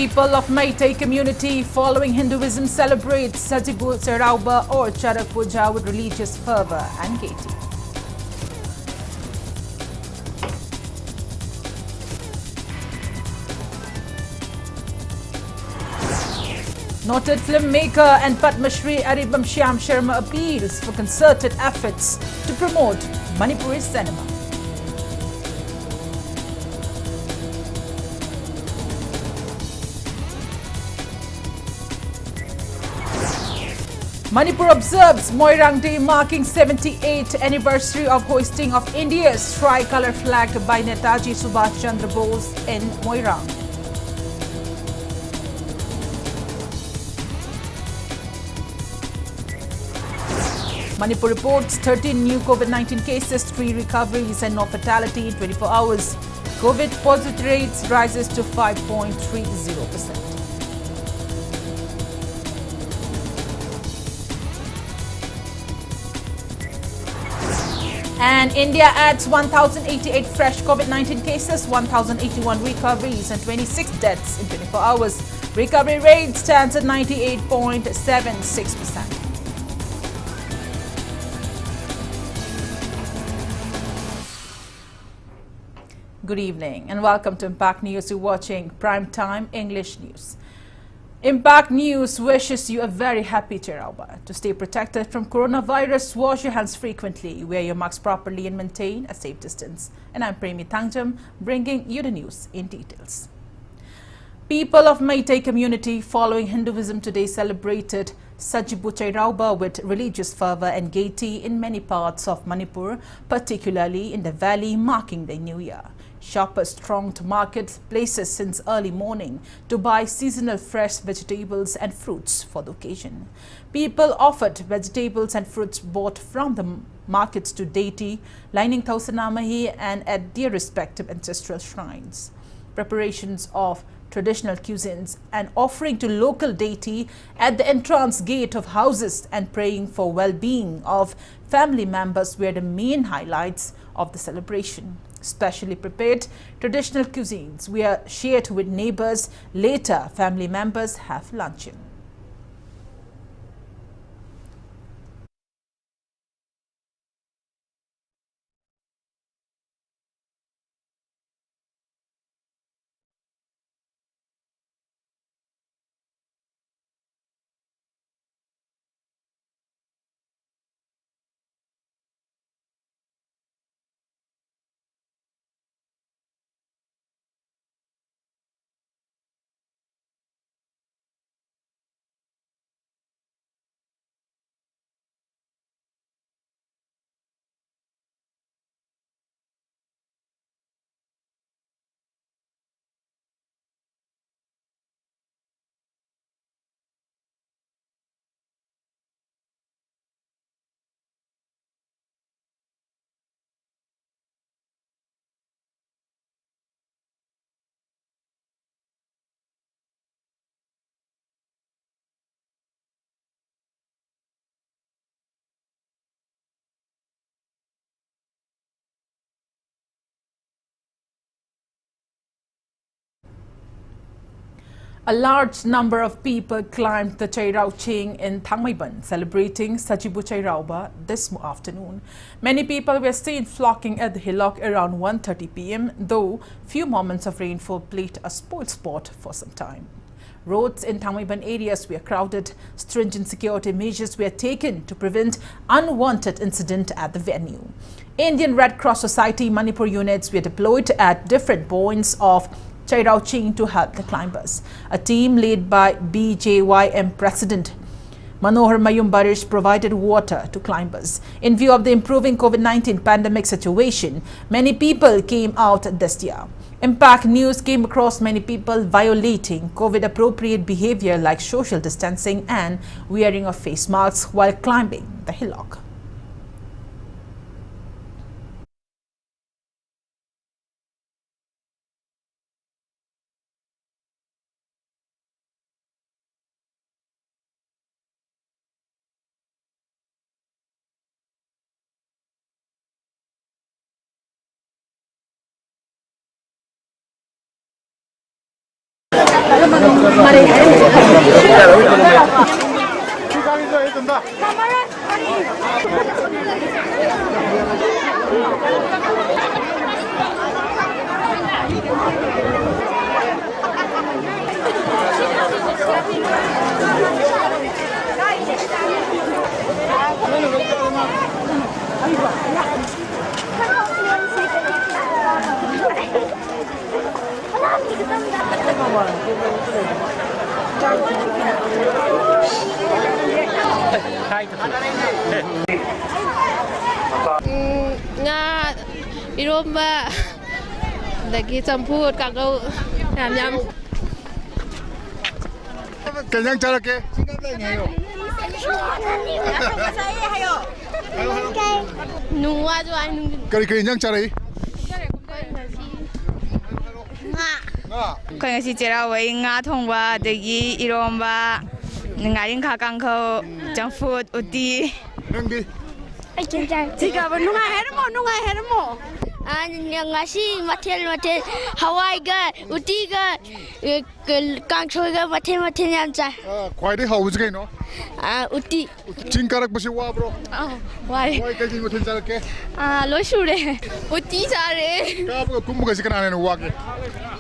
People of Meitei community following Hinduism celebrate Sajibu Serauba or Charak Puja with religious fervor and gaiety. Noted filmmaker and Padma Shri Aribam Shyam Sharma appeals for concerted efforts to promote Manipuri cinema. Manipur observes Moirang Day marking 78th anniversary of hoisting of India's tricolour flag by Netaji Subhash Chandra Bose in Moirang. Manipur reports 13 new COVID-19 cases, 3 recoveries and no fatality in 24 hours. COVID positive rates rises to 5.30%. And India adds 1,088 fresh COVID-19 cases, 1,081 recoveries and 26 deaths in 24 hours. Recovery rate stands at 98.76%. Good evening and welcome to Impact News. You're watching Prime Time English News. Impact News wishes you a very happy Cherauba. To stay protected from coronavirus, wash your hands frequently, wear your masks properly and maintain a safe distance. And I'm PREMI THANGJAM, bringing you the news in details. People of Meitei community following Hinduism today celebrated Sajibu Cherauba with religious fervor and gaiety in many parts of Manipur, particularly in the valley, marking the new year. Shoppers thronged marketplaces since early morning to buy seasonal fresh vegetables and fruits for the occasion. People offered vegetables and fruits bought from the markets to deity, lining Thausanamahi and at their respective ancestral shrines. Preparations of traditional cuisines and offering to local deity at the entrance gate of houses and praying for well-being of family members were the main highlights of the celebration. Specially prepared traditional cuisines were shared with neighbors. Later, family members have luncheon. A large number of people climbed the Chairau Ching in Thangmaiban, celebrating Sajibu Cherauba this afternoon. Many people were seen flocking at the hillock around 1:30 p.m., though few moments of rainfall played a spoil sport for some time. Roads in Thangmaiban areas were crowded. Stringent security measures were taken to prevent unwanted incident at the venue. Indian Red Cross Society Manipur units were deployed at different points of Chairau Ching to help the climbers. A team led by BJYM President Manohar Mayumbarish provided water to climbers. In view of the improving COVID-19 pandemic situation, many people came out this year. Impact News came across many people violating COVID-appropriate behavior like social distancing and wearing of face masks while climbing the hillock. nga iromba dagi campur kagau nyam Kenyang cara ke? nuwa jo ai nung Kari kenyang cara ini? Kaya si cera wai nga thongba dagi iromba ngaring kakang ko junk food uti Nangdi. 지가 뭐 누가 해르모 아니 ngasi matel hawaiga utiga kangchoiga matel nyamcha Kuai deh haus ke no? uti Cingkarak besi wa bro. 와이 Kuai kaji mutin cara ke? 로슈레 우티 잘해 Kau kum kasih kenaan anu wa ke?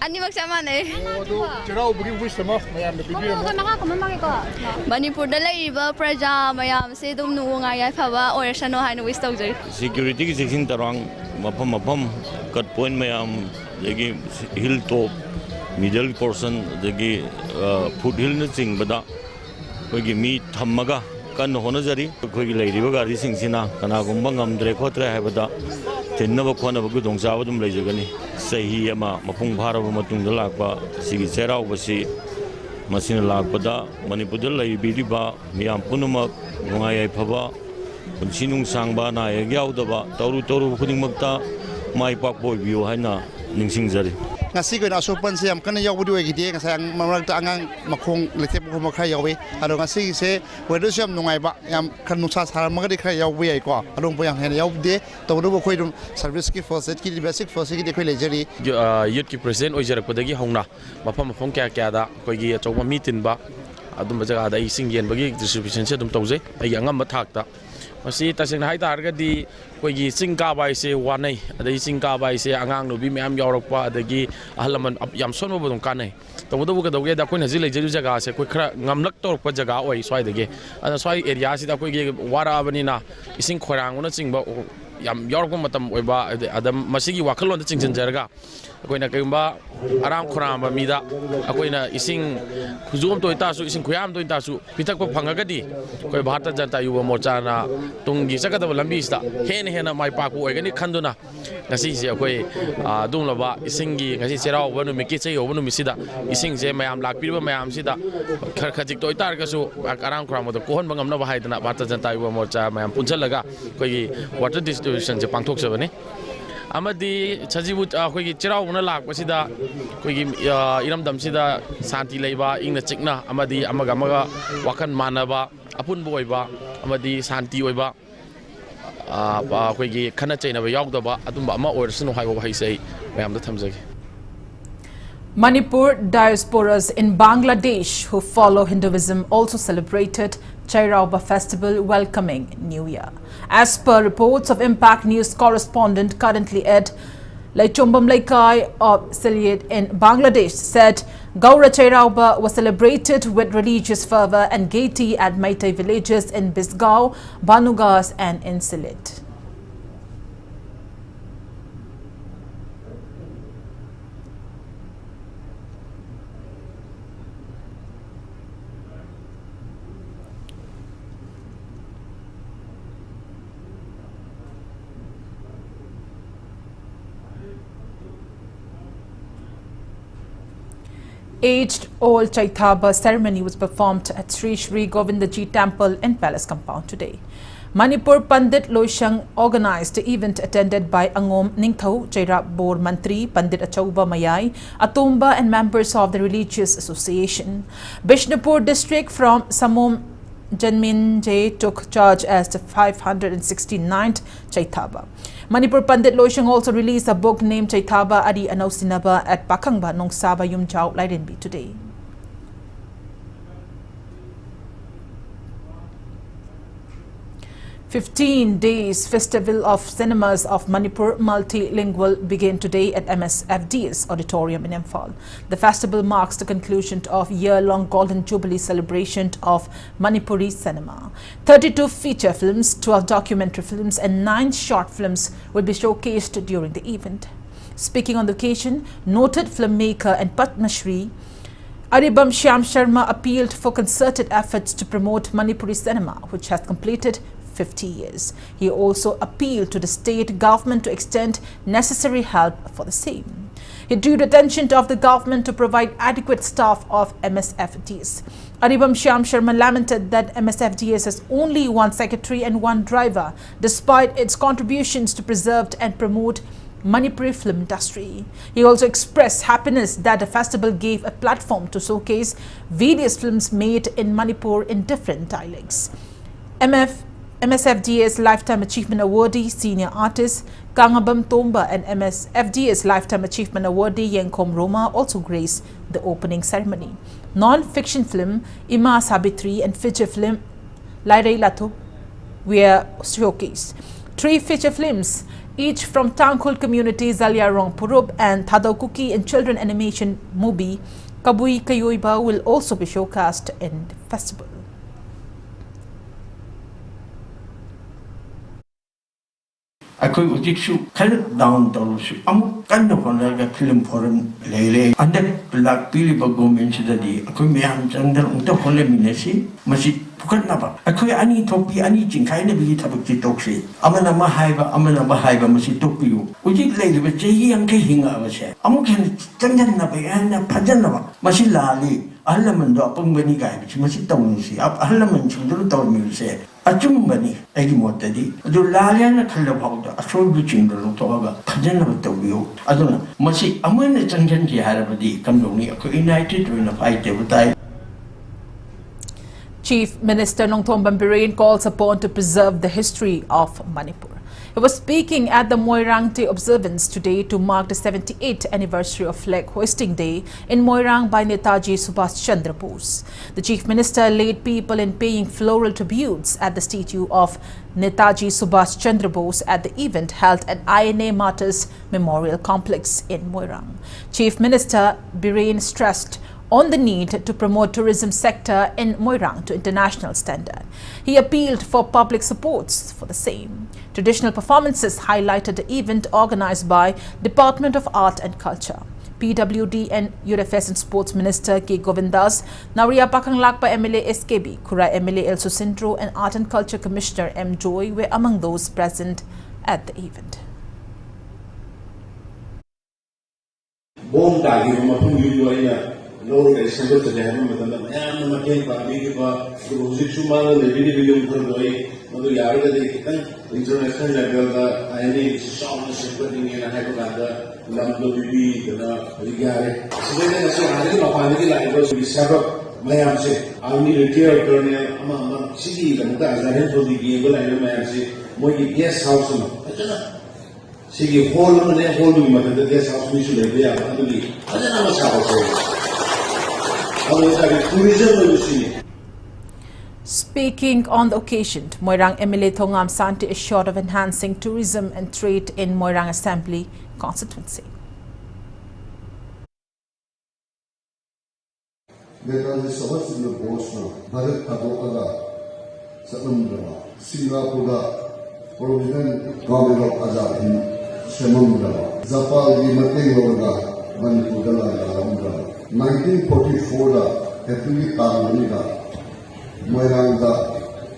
아니 막사만해 Oh tu cerau beri wish sama, mayam lebih biar mo. मणिपुरदा लैरिबा प्रजा मयाम से दुम नुंगा या फबा ओरसनो हाइनो wish तौजरी Security ki section tarang mapam cut point mayam degi hill top middle portion degi foothill na ching bada koi gi mi thammaga kan hona jari koi gi leiriba gari sing sina kana gumba ngamdre khotre haibada tinna ba khona ba gudong jawa dum leijagani sahi ama mapung bharaba matung dalakba sigi cherau basi masina lakpada manipur laibiriba miyam punumak nungai phaba punsinung sangba na yaudaba toru khudingmakta mai pakboy biu haina ningsingjari ngasi ko na sopan siam kana yaw budu gidi ngasa ang mamrak ta angang makhong letep ko makha yawe ado ngasi se wedo siam nungai ba yam kan nusa sar magadi kha yaw bi ai ko adong boyang hen yaw de to do khoi dum service ki first ki basic first ki khoi lejari youth ki president oijarak podagi hongna mafam kya da koi gi chawma meeting ba adum jaga da ising yen bagi distribution se dum tawje ai angam ba thak ta masi taseng hai tar ga di koi gi singka bai se wanai adai singka bai se angang no bi myam yaurok pa adagi ahlaman yam sonmo bodong kanai to do ga doge da koi na jilai jeju jaga se koi khra ngamlak tor pa jaga oi swai dege ana swai area si da koi gi wara bani na ising khorang na chingba yam yaurok matam oi ba adam masigi wakalon da chingjan jarga koi na kaimba aram khora ba mi da koi na ising khujum to ita su ising khuyam to ita su pitak pa phangaga di koi bharata janata yuwa morcha na tunggi sakada lambi sta hena mai pa ku oi gani khanduna ngasi se koi dum laba isingi ngasi cherau banu miki chei obanu misida ising je mayam lakpi ba mayam sida khajik to ita ga su aram khora mo to kohon bangam na ba haidana bharata janata yuwa morcha mayam punchalaga koi water distribution je pangthok sabani amadi chajibut khoi gi cherau na lak pasida khoi gi iramdam sida santi leiba ingna chikna amadi amaga wakan manaba apun boiba amadi santi oiba khoi gi khana chaina ba yaudaba adumba ama oirsunu haibo haisei mayam da thamjagi Manipur diasporas in Bangladesh who follow Hinduism also celebrated Chairauba festival welcoming New Year. As per reports of Impact News correspondent currently at Laichumbam Laikai of Siliat in Bangladesh said Gaura Chairauba was celebrated with religious fervor and gaiety at Maitai villages in Bisgao, Banugas and in Siliat. Age-old Chaitaba ceremony was performed at Sri Sri Govindaji Temple in Palace Compound today. Manipur Pandit Loishang organized the event attended by Angom Ningthau, Chairab Bor Mantri, Pandit Achauba Mayai, Atumba and members of the Religious Association. Bishnupur district from Samom Janminje took charge as the 569th Chaitaba. Manipur Pandit Loishang also released a book named Chaitaba Adi Anausinaba at Pakangba Nongsaba Yumchao Laidenbi today. 15 days Festival of Cinemas of Manipur multilingual began today at MSFD's auditorium in Imphal. The festival marks the conclusion of year-long Golden Jubilee celebration of Manipuri cinema. 32 feature films, 12 documentary films and 9 short films will be showcased during the event. Speaking on the occasion, noted filmmaker and Padma Shri Aribam Shyam Sharma appealed for concerted efforts to promote Manipuri cinema, which has completed 50 years. He also appealed to the state government to extend necessary help for the same. He drew the attention of the government to provide adequate staff of MSFDs. Aribam Shyam Sharma lamented that MSFDs has only one secretary and one driver, despite its contributions to preserve and promote Manipuri film industry. He also expressed happiness that the festival gave a platform to showcase various films made in Manipur in different dialects. MSFD's Lifetime Achievement Awardee Senior Artist Kangabam Tomba and MSFD's Lifetime Achievement Awardee Yenkom Roma also graced the opening ceremony. Non-fiction film Ima Sabitri and feature film Lairei Lato were showcased. 3 feature films, each from Tangkhul community Zalia Rong Purub and Thadaukuki and children animation movie Kabui Kayoiba will also be showcased in the festival. Akoi ujiksu khalat down tawsu amuk kanna honaga film forum leile andak plak pili bagom insidadi akoi meham changdal unta hole minasi masi pukatna ba akoi ani topi ani jingkai na bi thabak ti tokse amana ma haiba masi topiu ujik leile ba chehi angke hinga abase amuk hen changdan na ba ana phajan na ba masi lali ahlaman do apangani gai bi masi tawsi ahlaman chungdul tawmi se Achumbani, Egimotadi, do Laliana Kalabauda, a short bitching the Lotoga, Pajana Tobio, Adona, Masi, Amana Tanjanti Harabadi, Kamdoni, united in a fight every time. Chief Minister Nongthom Birain calls upon to preserve the history of Manipur. He was speaking at the Moirang Day observance today to mark the 78th anniversary of Flag Hoisting Day in Moirang by Netaji Subhash Chandra Bose. The Chief Minister led people in paying floral tributes at the statue of Netaji Subhash Chandra Bose at the event held at INA Martyrs Memorial Complex in Moirang. Chief Minister Birain stressed on the need to promote tourism sector in Moirang to international standard. He appealed for public supports for the same. Traditional performances highlighted the event organized by Department of Art and Culture. PWD and Youth Affairs and Sports Minister K. Govindas, Nauria Pakanglakpa MLA SKB, Kura MLA El Susintro and Art and Culture Commissioner M. Joy were among those present at the event. Lord, I said to them, I am a making Pamiba, Sushuma, the video for the Yarda, the international level, I need some separating in a Hyperlanda, Lambo, the Rigare. So then I said, I think of the Sabbath, my answer. I need a care colonel among city, and that's the head of the game, I know, say, Mogi guest house. I don't know. See, hold on and hold me, but the guest house we should have there. I don't know what's happening. Speaking on the occasion, Moirang MLA Thongam Santi assured of enhancing tourism and trade in Moirang Assembly constituency. Singapore 1944 April Tanganida Moiranga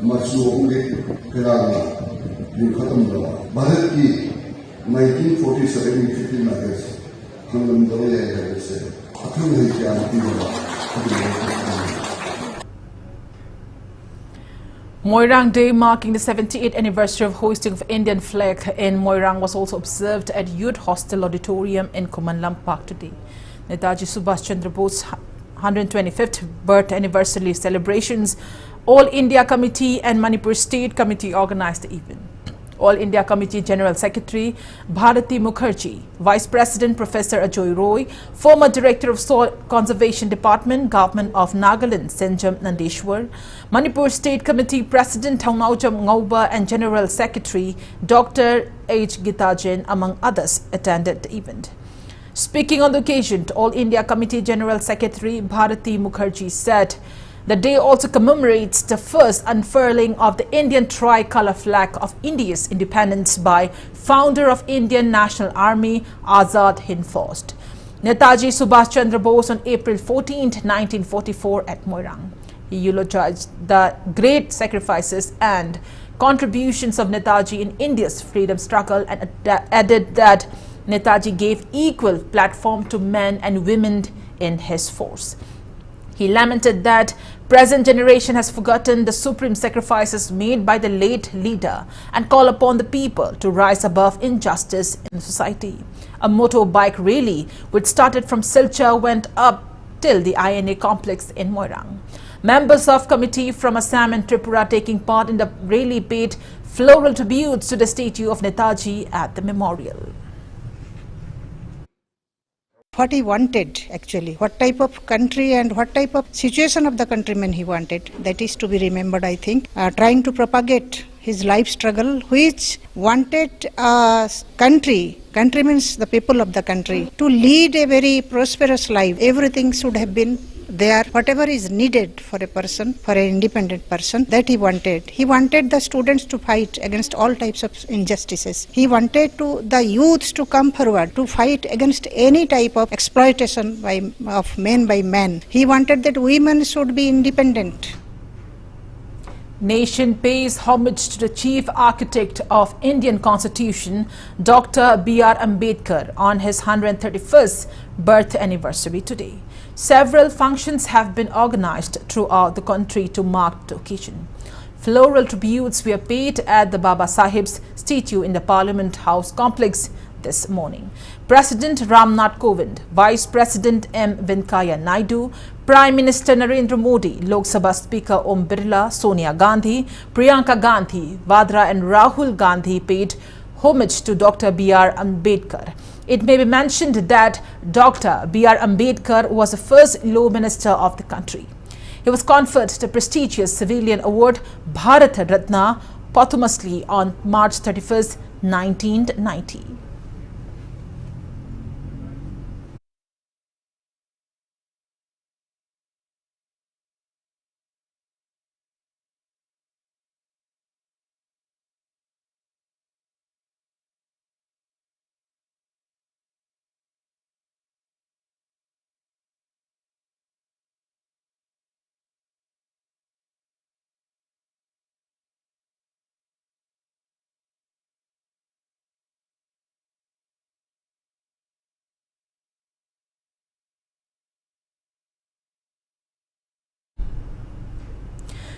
Matsuongi Piranga Yukatamda Bharati 1947 15 August Hangamdawaya said Moirang Day, marking the 78th anniversary of hoisting of Indian flag in Moirang, was also observed at Youth Hostel Auditorium in Kumanlam Park today. Netaji Subhash Chandra Bose's 125th birth anniversary celebrations, All India Committee and Manipur State Committee organized the event. All India Committee General Secretary Bharati Mukherjee, Vice President Professor Ajoy Roy, former Director of Soil Conservation Department, Government of Nagaland, THANGJAM Nandeshwar, Manipur State Committee President THANGJAM Ngauba and General Secretary Dr. H. Gitajan, among others, attended the event. Speaking on the occasion, All India Committee General Secretary Bharati Mukherjee said the day also commemorates the first unfurling of the Indian tricolour flag of India's independence by founder of Indian National Army, Azad Hind Force, Netaji Subhash Chandra Bose, on April 14, 1944 at Moirang. He eulogized the great sacrifices and contributions of Netaji in India's freedom struggle and added that Netaji gave equal platform to men and women in his force. He lamented that present generation has forgotten the supreme sacrifices made by the late leader and called upon the people to rise above injustice in society. A motorbike rally, which started from Silchar, went up till the INA complex in Moirang. Members of committee from Assam and Tripura taking part in the rally paid floral tributes to the statue of Netaji at the memorial. What he wanted actually, what type of country and what type of situation of the countrymen he wanted, that is to be remembered, I think. Trying to propagate his life struggle, which wanted country means the people of the country, to lead a very prosperous life. Everything should have been there, whatever is needed for a person, for an independent person, that he wanted. He wanted the students to fight against all types of injustices. He wanted the youths to come forward to fight against any type of exploitation of men by men. He wanted that women should be independent. Nation pays homage to the chief architect of Indian Constitution, Dr. B.R. Ambedkar, on his 131st birth anniversary today. Several functions have been organized throughout the country to mark the occasion. Floral tributes were paid at the Baba Sahib's statue in the Parliament House complex this morning. President Ramnath Kovind, Vice President M. Venkaiah Naidu, Prime Minister Narendra Modi, Lok Sabha Speaker Om Birla, Sonia Gandhi, Priyanka Gandhi, Vadra and Rahul Gandhi paid homage to Dr. B.R. Ambedkar. It may be mentioned that Dr. B.R. Ambedkar was the first Law Minister of the country. He was conferred the prestigious civilian award Bharat Ratna posthumously on March 31, 1990.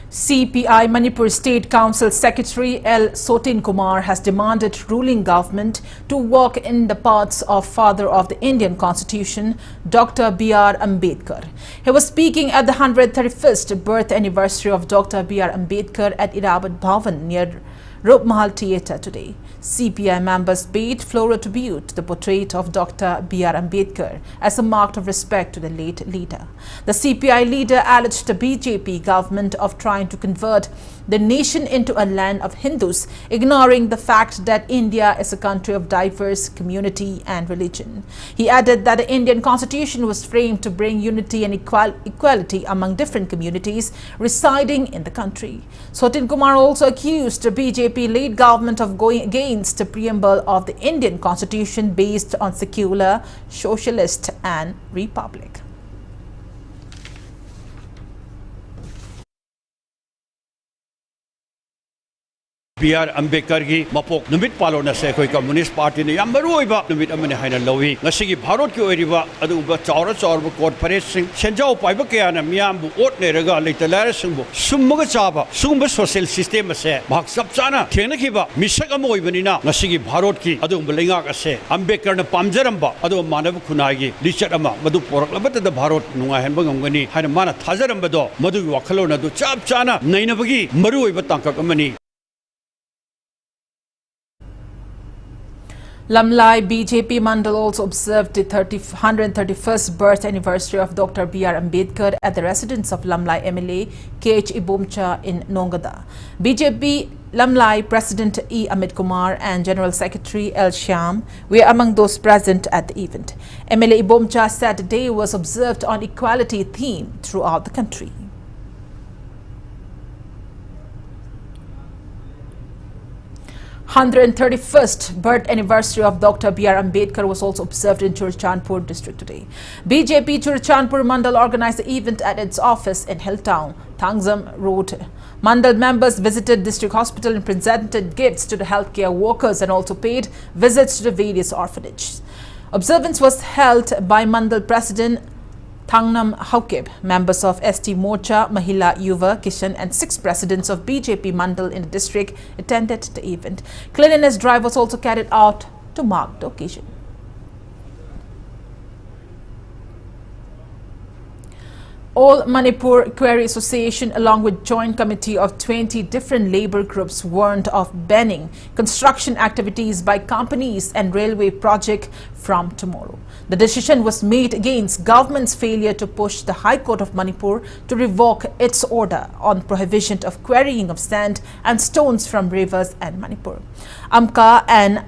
CPI Manipur State Council Secretary L. Sotin Kumar has demanded ruling government to walk in the paths of father of the Indian Constitution, Dr. B.R. Ambedkar. He was speaking at the 131st birth anniversary of Dr. B.R. Ambedkar at Irabad Bhavan near Rup Mahal Theatre today. CPI members paid floral tribute to the portrait of Dr. B.R. Ambedkar as a mark of respect to the late leader. The CPI leader alleged the BJP government of trying to convert the nation into a land of Hindus, ignoring the fact that India is a country of diverse community and religion. He added that the Indian Constitution was framed to bring unity and equality among different communities residing in the country. Sotin Kumar also accused the BJP-led government of going against the preamble of the Indian Constitution based on secular, socialist and republic. B.R. Ambedkar gi mapok numit palona se khoi communist party ne yam maru oiba numit amane haina lowi ngasi gi bharot ki oiriba aduba chaura chaurba corporate sing senjau paiba kya na miyam bu ot ne raga leitalar sing bu summaga chaba sumba social system se bhak sab chana thena khiba misak am oibani na ngasi gi bharot ki adum lenga ka se Ambedkar na pamjaramba adu manav khunai gi lichat ama madu porak labata da bharot nunga henba ngongani haina mana thajaramba do madu wakhalo na du chap chana nainabagi maru oiba tangkak amani Lamlai BJP Mandal also observed the 131st birth anniversary of Dr. B.R. Ambedkar at the residence of Lamlai MLA K.H. Ibomcha in Nongada. BJP Lamlai President E. Amit Kumar and General Secretary L. Shyam were among those present at the event. MLA Ibomcha said the day was observed on equality theme throughout the country. 131st birth anniversary of Dr. B.R. Ambedkar was also observed in Churachandpur district today. BJP Churachandpur Mandal organized the event at its office in Hilltown, THANGJAM Road. Mandal members visited district hospital and presented gifts to the healthcare workers and also paid visits to the various orphanages. Observance was held by Mandal President THANGJAM Haukib, members of ST Morcha, Mahila Yuva, Kishan and 6 presidents of BJP Mandal in the district attended the event. Cleanliness drive was also carried out to mark the occasion. All Manipur Quarry Association along with joint committee of 20 different labor groups warned of banning construction activities by companies and railway project from tomorrow. The decision was made against government's failure to push the High Court of Manipur to revoke its order on prohibition of quarrying of sand and stones from rivers and Manipur. AMCA and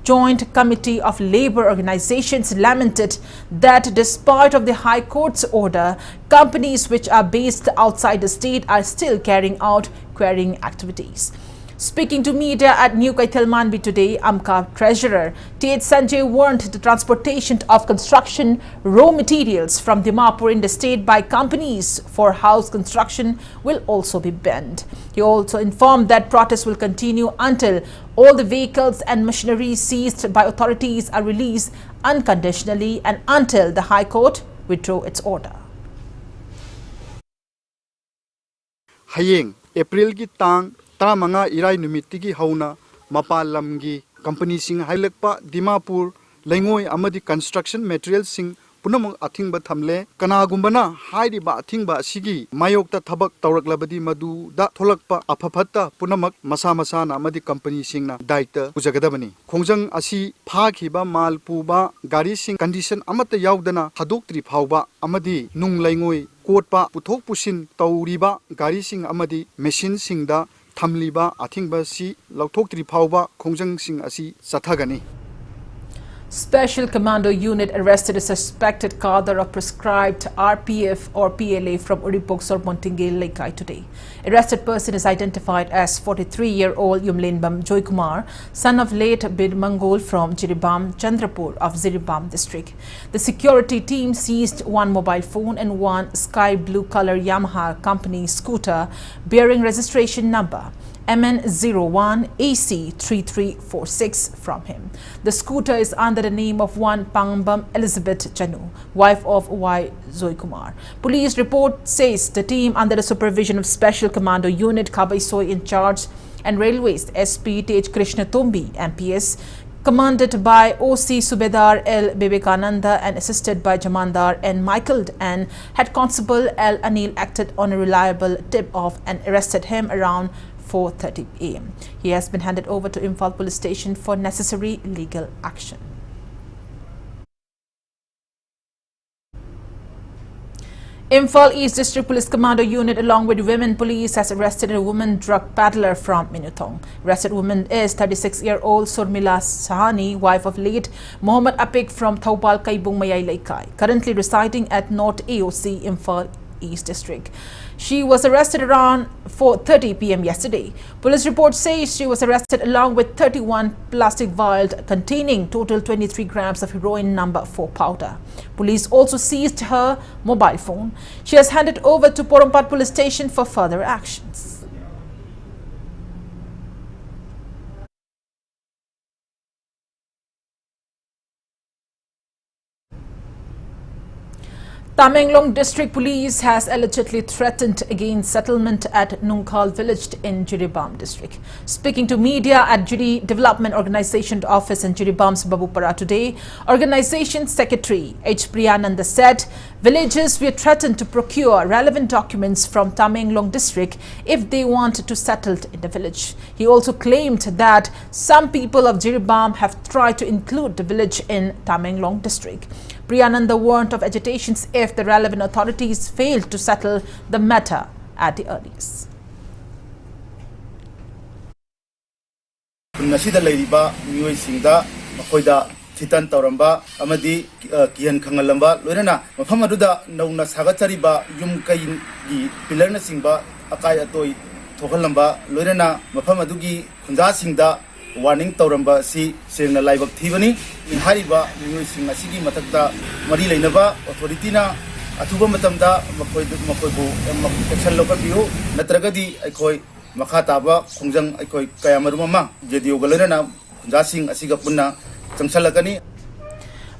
Joint Committee of Labour Organizations lamented that despite of the High Court's order, companies which are based outside the state are still carrying out quarrying activities. Speaking to media at New Kaitelmanbi today, AMCA Treasurer T.H. Sanjay warned the transportation of construction raw materials from Dimapur in the state by companies for house construction will also be banned. He also informed that protests will continue until all the vehicles and machinery seized by authorities are released unconditionally and until the High Court withdraw its order. Hayeng April ki tang Tamanga Irai Numitigi Hauna Mapalamgi Company Sing Hailakpa Dimapur Langoi Amadi Construction Materials Sing Punamang Athingba Thamle Kanagumbana Haidiba Athingba Sigi Mayokta Tabak Taurak Madu Da Tholakpa Apapata Punamak Masamasana Amadi Company Singna Daita Ujagadabani Kongjang Asi Phakiba Malpuba Gari Sing Condition Amata Yaudana Hadoktri Phauba Amadi Nung Langoi Kotpa Puthok Pusin Tauriba Gari Sing Amadi Machine Singda Thamliba Athingba Si Lautoktri Phauba Kongjang Sing Asi Sathagani. Special Commando Unit arrested a suspected cadre of prescribed RPF or PLA from Uripoksor Montingale Laikai today. Arrested person is identified as 43-year-old Yumlenbam Joykumar, son of late Bid Mangol from Jiribam Chandrapur of Jiribam district. The security team seized one mobile phone and one sky blue color Yamaha company scooter bearing registration number MN01 AC3346 from him. The scooter is under the name of one Pangbam Elizabeth Chanu, wife of Y. Zoykumar. Police report says the team under the supervision of Special Commando Unit Kabaisoi in charge and Railways SP Tej Krishna Tumbi MPS, commanded by OC Subedar L. Bibekananda and assisted by Jamandar N. Michael and Head Constable L. Anil acted on a reliable tip-off and arrested him around 4:30 a.m. He has been handed over to Imphal Police Station for necessary legal action. Imphal East District Police Commando Unit along with Women Police has arrested a woman drug peddler from Minuthong. Arrested woman is 36-year-old Surmila Sahani, wife of late Mohammed Apik from Thaupal Kaibung Mayay Laikai, currently residing at North AOC Imphal East District. She was arrested around 4:30 p.m. yesterday. Police report says she was arrested along with 31 plastic vials containing total 23 grams of heroin number 4 powder. Police also seized her mobile phone. She has handed over to Porompat Police Station for further actions. Tamenglong District Police has allegedly threatened against settlement at Nungkhal village in Jiribam district. Speaking to media at Jiri Development Organization office in Jiribam's Babupara today, organization secretary H. Priyananda said villagers were threatened to procure relevant documents from Tamenglong district if they want to settle in the village. He also claimed that some people of Jiribam have tried to include the village in Tamenglong district. Priyananda warned of agitations if the relevant authorities failed to settle the matter at the earliest. Titan Tauramba, Amadi Kian Kangalamba, Lorena, Mafamaduda, Nauna Sagatariba, Yumkain, Pilarna Simba, Akayatoi, Tokalamba, Lorena, Mafamadugi, Kunza Singda, Warning Tauramba, si, Sena Live of Tivani, in Hariba, Sing Asigi Matata, Marila Nava, Authoritina, Atuba Matamda, Makoibu, and Local View, Natragadi, Ikoi, Makataba, Kunjang, Ikoi, Kayamaruma, Jedio Galerana, Kunzasing Asigapuna.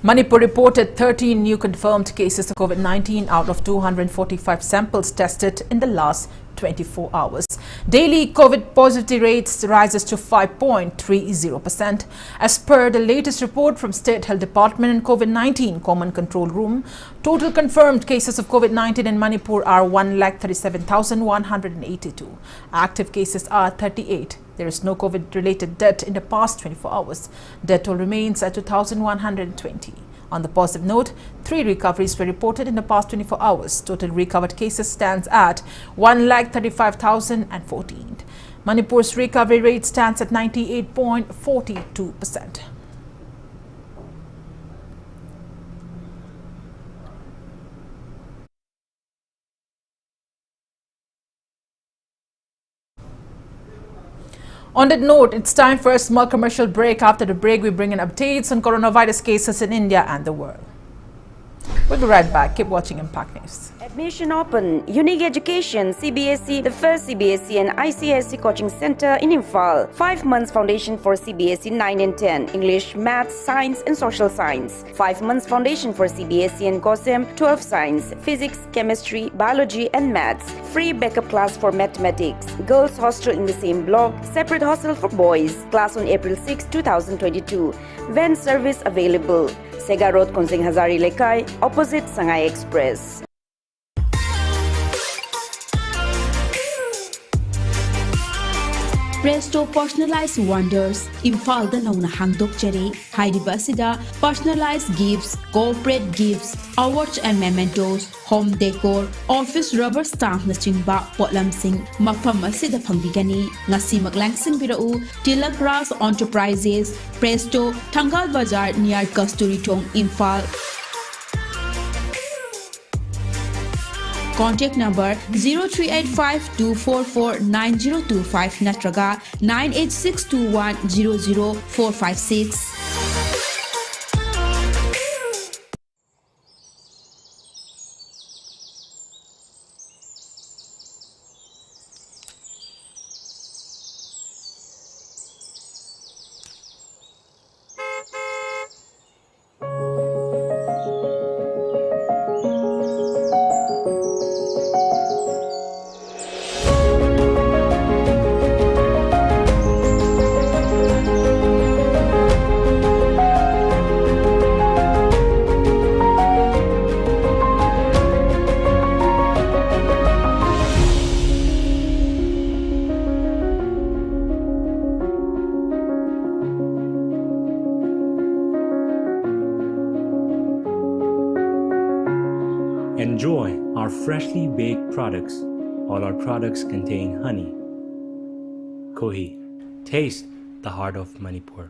Manipur reported 13 new confirmed cases of COVID-19 out of 245 samples tested in the last 24 hours. Daily COVID positivity rates rises to 5.30%. As per the latest report from State Health Department and COVID-19 Common Control Room, total confirmed cases of COVID-19 in Manipur are 137,182. Active cases are 38. There is no COVID-related death in the past 24 hours. Death toll remains at 2,120. On the positive note, 3 recoveries were reported in the past 24 hours. Total recovered cases stands at 1,35,014. Manipur's recovery rate stands at 98.42%. On that note, it's time for a small commercial break. After the break, we bring in updates on coronavirus cases in India and the world. We'll be right back. Keep watching Impact News. Admission open. Unique Education, CBSE, the first CBSE and ICSE coaching center in Imphal. 5 months foundation for CBSE 9 and 10. English, Maths, Science and Social Science. 5 months foundation for CBSE and COSEM 12 Science, Physics, Chemistry, Biology and Maths. Free backup class for Mathematics. Girls hostel in the same block. Separate hostel for boys. Class on April 6, 2022. Van service available. Sega Road, Konsing Hazari Lekai, opposite Sangai Express. Presto Personalized Wonders, Imphal da Nauna Hangdokjari, Haidibasida, personalized gifts, corporate gifts, awards and mementos, home decor, office rubber stamp na chingba, potlam sing, mafamasida pangbigani, ngasi maglangsing birau, Tilak Ras Enterprises, Presto, Thangal Bazar near Kasturi Thong, Imphal. Contact number 0385-244-9025 natraga 98621-00456. Enjoy our freshly baked products. All our products contain honey. Kohi, taste the heart of Manipur.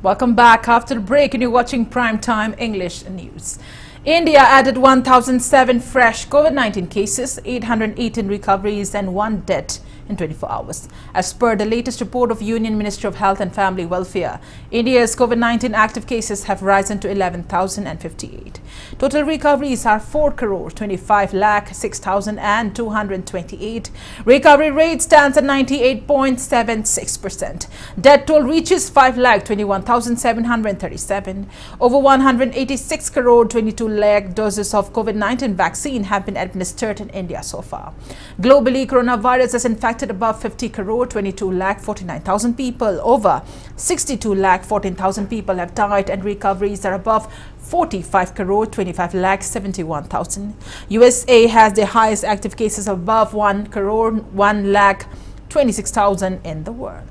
Welcome back after the break and you're watching Primetime English News. India added 1,007 fresh COVID-19 cases, 818 recoveries and 1 death in 24 hours. As per the latest report of Union Ministry of Health and Family Welfare, India's COVID-19 active cases have risen to 11,058. Total recoveries are 4,25,06,228. Recovery rate stands at 98.76%. Death toll reaches 5,21,737. Over 186 crore 22 lakh doses of COVID-19 vaccine have been administered in India so far. Globally, coronavirus has infected above 50 crore 22 lakh 49,000 people. Over 62 lakh 14,000 people have died and recoveries are above 45 crore 25 lakh 71,000. USA has the highest active cases above 1 crore 1 lakh 26,000 in the world.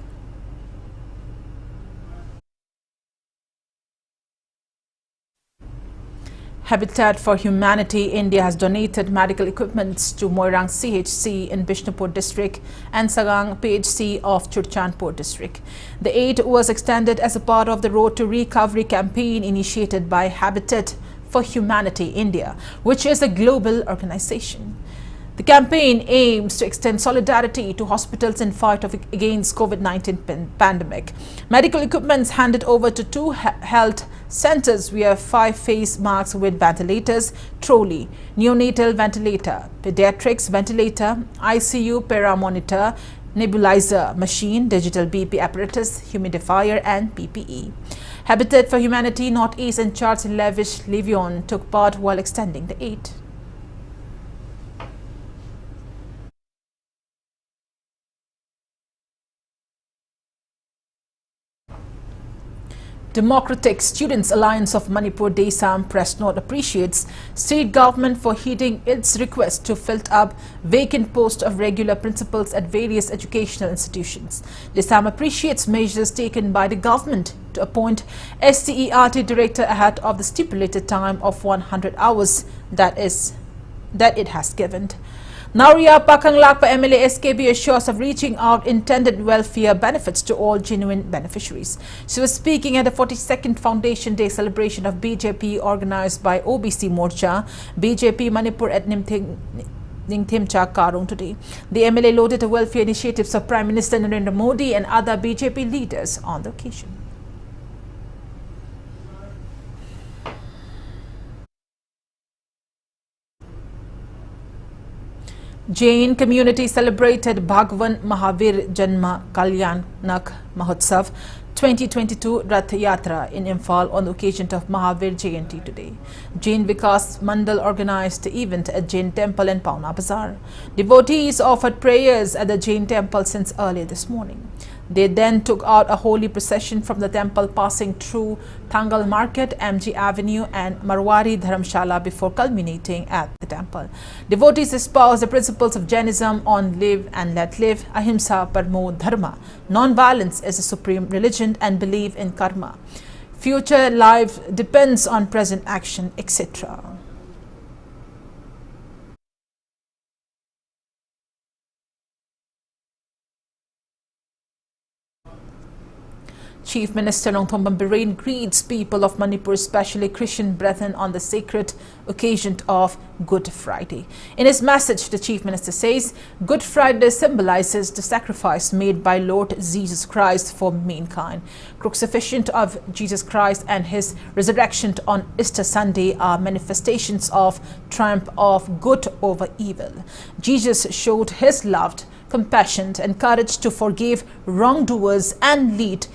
Habitat for Humanity India has donated medical equipment to Moirang CHC in Bishnupur district and Sagang PHC of Churchandpur district. The aid was extended as a part of the Road to Recovery campaign initiated by Habitat for Humanity India, which is a global organization. The campaign aims to extend solidarity to hospitals in fight against COVID-19 pandemic. Medical equipment handed over to 2 health centers via 5 face masks with ventilators, trolley, neonatal ventilator, pediatrics ventilator, ICU paramonitor, nebulizer machine, digital BP apparatus, humidifier and PPE. Habitat for Humanity Northeast in charge Levish Livion took part while extending the aid. Democratic Students Alliance of Manipur Desam Press Note appreciates state government for heeding its request to fill up vacant posts of regular principals at various educational institutions. Desam appreciates measures taken by the government to appoint SCERT director ahead of the stipulated time of 100 hours that it has given. Nauria Pakanglakpa MLA SKB assures of reaching out intended welfare benefits to all genuine beneficiaries. She was speaking at the 42nd Foundation Day celebration of BJP organized by OBC Morcha, BJP Manipur at Ningthimcha Karung today. The MLA lauded the welfare initiatives of Prime Minister Narendra Modi and other BJP leaders on the occasion. Jain community celebrated Bhagwan Mahavir Janma Kalyanak Mahotsav 2022 Rath Yatra in Imphal on the occasion of Mahavir Jayanti today. Jain Vikas Mandal organized the event at Jain Temple in Pauna Bazaar. Devotees offered prayers at the Jain Temple since early this morning. They then took out a holy procession from the temple passing through Thangal Market, MG Avenue and Marwari Dharamshala before culminating at the temple. Devotees espoused the principles of Jainism on live and let live, Ahimsa Parmo Dharma. Non-violence is a supreme religion and belief in karma. Future life depends on present action, etc. Chief Minister Nongthong Biren greets people of Manipur, especially Christian brethren, on the sacred occasion of Good Friday. In his message, the Chief Minister says, Good Friday symbolizes the sacrifice made by Lord Jesus Christ for mankind. Crucifixion of Jesus Christ and his resurrection on Easter Sunday are manifestations of triumph of good over evil. Jesus showed his love, compassion and courage to forgive wrongdoers and lead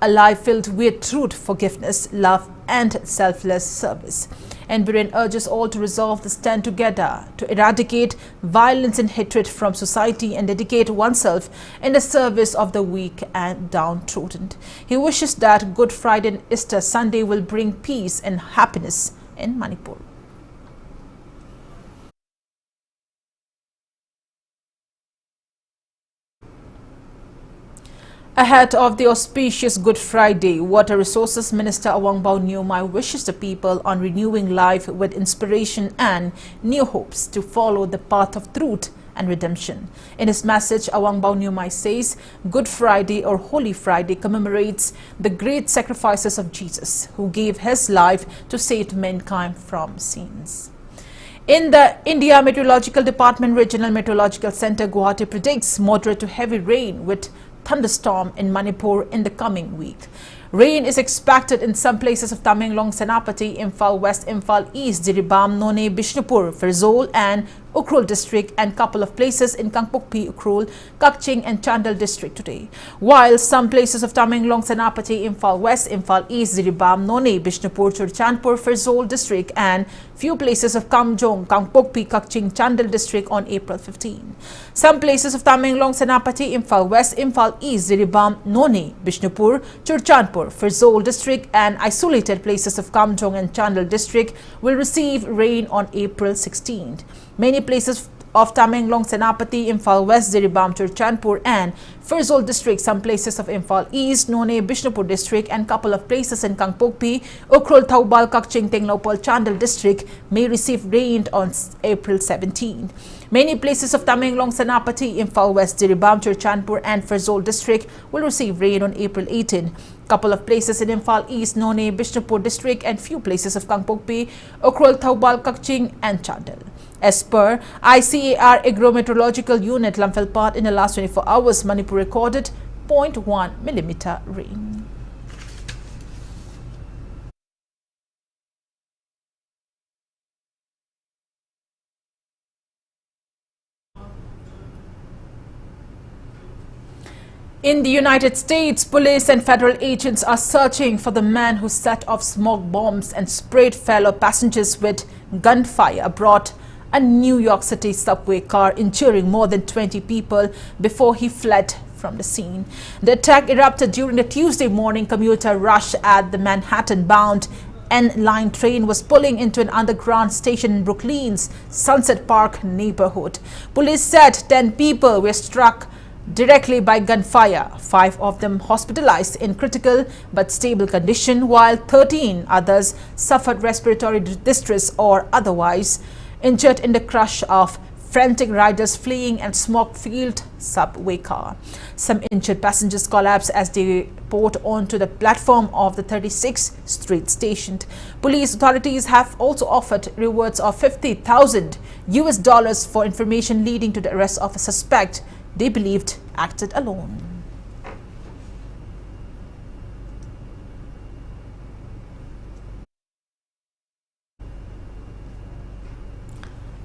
a life filled with truth, forgiveness, love and selfless service. And Biren urges all to resolve to stand together to eradicate violence and hatred from society and dedicate oneself in the service of the weak and downtrodden. He wishes that Good Friday and Easter Sunday will bring peace and happiness in Manipur. Ahead of the auspicious Good Friday, Water Resources Minister Awangbaw Nyumai wishes the people on renewing life with inspiration and new hopes to follow the path of truth and redemption. In his message, Awang Bauniumai says Good Friday or Holy Friday commemorates the great sacrifices of Jesus, who gave his life to save mankind from sins. In the India Meteorological Department Regional Meteorological Center, Guwahati predicts moderate to heavy rain with thunderstorm in Manipur in the coming week. Rain is expected in some places of Tamenglong, Senapati, Imphal West, Imphal East, Jiribam, None, Bishnupur, Ferozol and Ukhrul district, and couple of places in Kangpokpi, Ukhrul, Kakching and Chandal district today. While some places of Tamenglong, Senapati, Imphal West, Imphal East, Jiribam, None, Bishnupur, Churchandpur, Ferozol district and few places of Kamjong, Kangpokpi, Kakching, Chandal district on April 15. Some places of Tamenglong, Senapati, Imphal West, Imphal East, Jiribam, None, Bishnupur, Churchandpur, Ferozol district and isolated places of Kamjong and Chandal district will receive rain on April 16th. Many places of Tamenglong, Senapati, Imphal West, Jiribam, Churchandpur and Ferozol district, some places of Imphal East, None, Bishnupur district and couple of places in Kangpokpi, Ukhrul, Taubal, Kakching, Tenglopal, Chandal district may receive rain on April 17. Many places of Tamenglong, Senapati, Imphal West, Jiribam, Churchandpur and Ferozol district will receive rain on April 18. Couple of places in Imphal East, None, Bishnupur district and few places of Kangpokpi, Ukhrul, Taubal, Kakching and Chandal. As per ICAR Agrometeorological Unit, Lamphel in the last 24 hours, Manipur recorded 0.1 millimeter rain. In the United States, police and federal agents are searching for the man who set off smoke bombs and sprayed fellow passengers with gunfire aboard a New York City subway car, injuring more than 20 people before he fled from the scene. The attack erupted during the Tuesday morning commuter rush at the Manhattan-bound N-line train was pulling into an underground station in Brooklyn's Sunset Park neighborhood. Police said 10 people were struck directly by gunfire, 5 of them hospitalized in critical but stable condition, while 13 others suffered respiratory distress or otherwise injured in the crush of frantic riders fleeing and smoke-filled subway car. Some injured passengers collapsed as they poured onto the platform of the 36th Street station. Police authorities have also offered rewards of $50,000 for information leading to the arrest of a suspect they believed acted alone.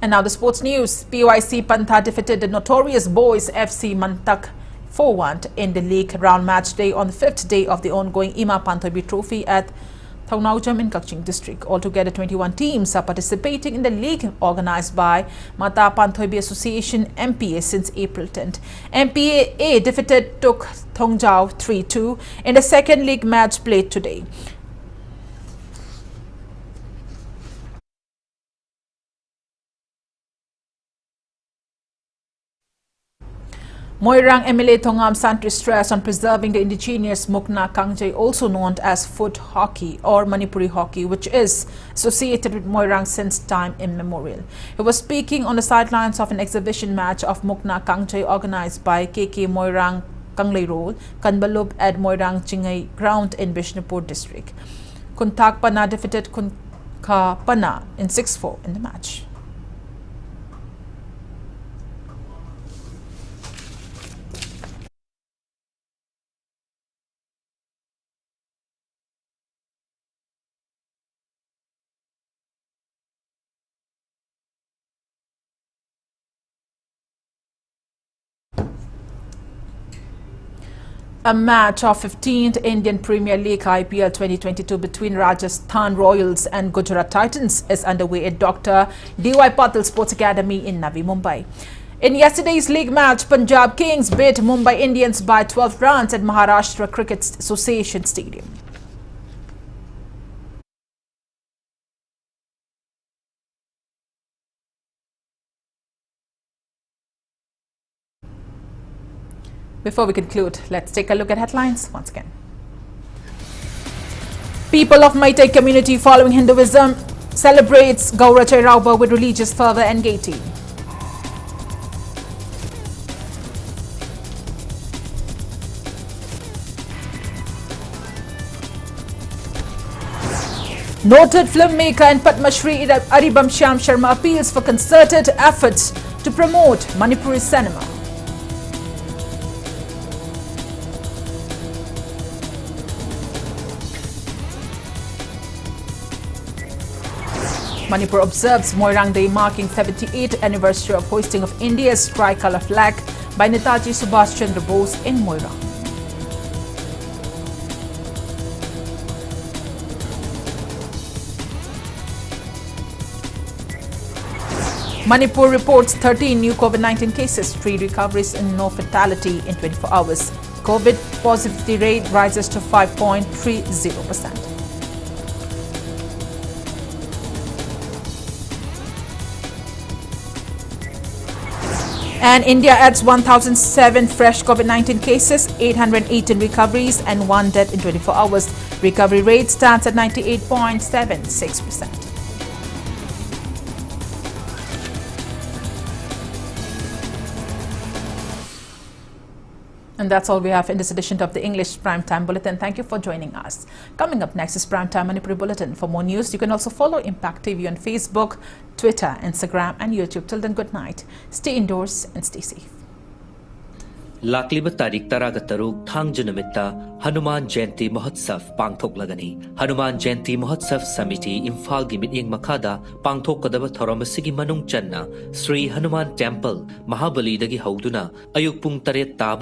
And now the sports news. PYC Pantha defeated the notorious boys FC Mantak 4-1 in the league round match day on the 5th day of the ongoing Ima Panthoibi Trophy at THANGJAM in Kakching district. Altogether 21 teams are participating in the league organized by Mata Panthoibi Association MPA since April 10th. MPA A defeated Tuk Thongjau 3-2 in the second league match played today. Moirang MLA Thongam Santri stressed on preserving the indigenous Mukna Kangjay, also known as foot hockey or Manipuri hockey, which is associated with Moirang since time immemorial. He was speaking on the sidelines of an exhibition match of Mukna Kangjay organized by KK Moirang Kanglay Roll, Kanbalub at Moirang Chingay ground in Bishnupur district. Kuntak Pana defeated Kunka Pana in 6-4 in the match. A match of 15th Indian Premier League IPL 2022 between Rajasthan Royals and Gujarat Titans is underway at Dr. D.Y. Patil Sports Academy in Navi Mumbai. In yesterday's league match, Punjab Kings beat Mumbai Indians by 12 runs at Maharashtra Cricket Association Stadium. Before we conclude, let's take a look at headlines once again. People of Maitai community following Hinduism celebrates Gaura Chairauba with religious fervor and gaiety. Noted filmmaker and Padma Shri Aribam Shyam Sharma appeals for concerted efforts to promote Manipuri cinema. Manipur observes Moirang Day, marking 78th anniversary of hoisting of India's tricolour flag by Netaji Subhash Chandra Bose in Moirang. Manipur reports 13 new COVID-19 cases, 3 recoveries and no fatality in 24 hours. COVID positivity rate rises to 5.30%. And India adds 1,007 fresh COVID-19 cases, 818 recoveries and 1 death in 24 hours. Recovery rate stands at 98.76%. And that's all we have in this edition of the English Primetime Bulletin. Thank you for joining us. Coming up next is Primetime Manipuri Bulletin. For more news, you can also follow Impact TV on Facebook, Twitter, Instagram and YouTube. Till then, good night. Stay indoors and stay safe. लाकलिब तारीख 13 थांगजम नमित्ता हनुमान जयंती महोत्सव पांगथोकलगनी हनुमान जयंती महोत्सव समिति इम्फाल की meeting मखादा पांगथोकदब थौरम सिगी मनुंग चन्ना Shri Hanuman temple महाबली दगी हौदुना अयुक पुंग 3 ताब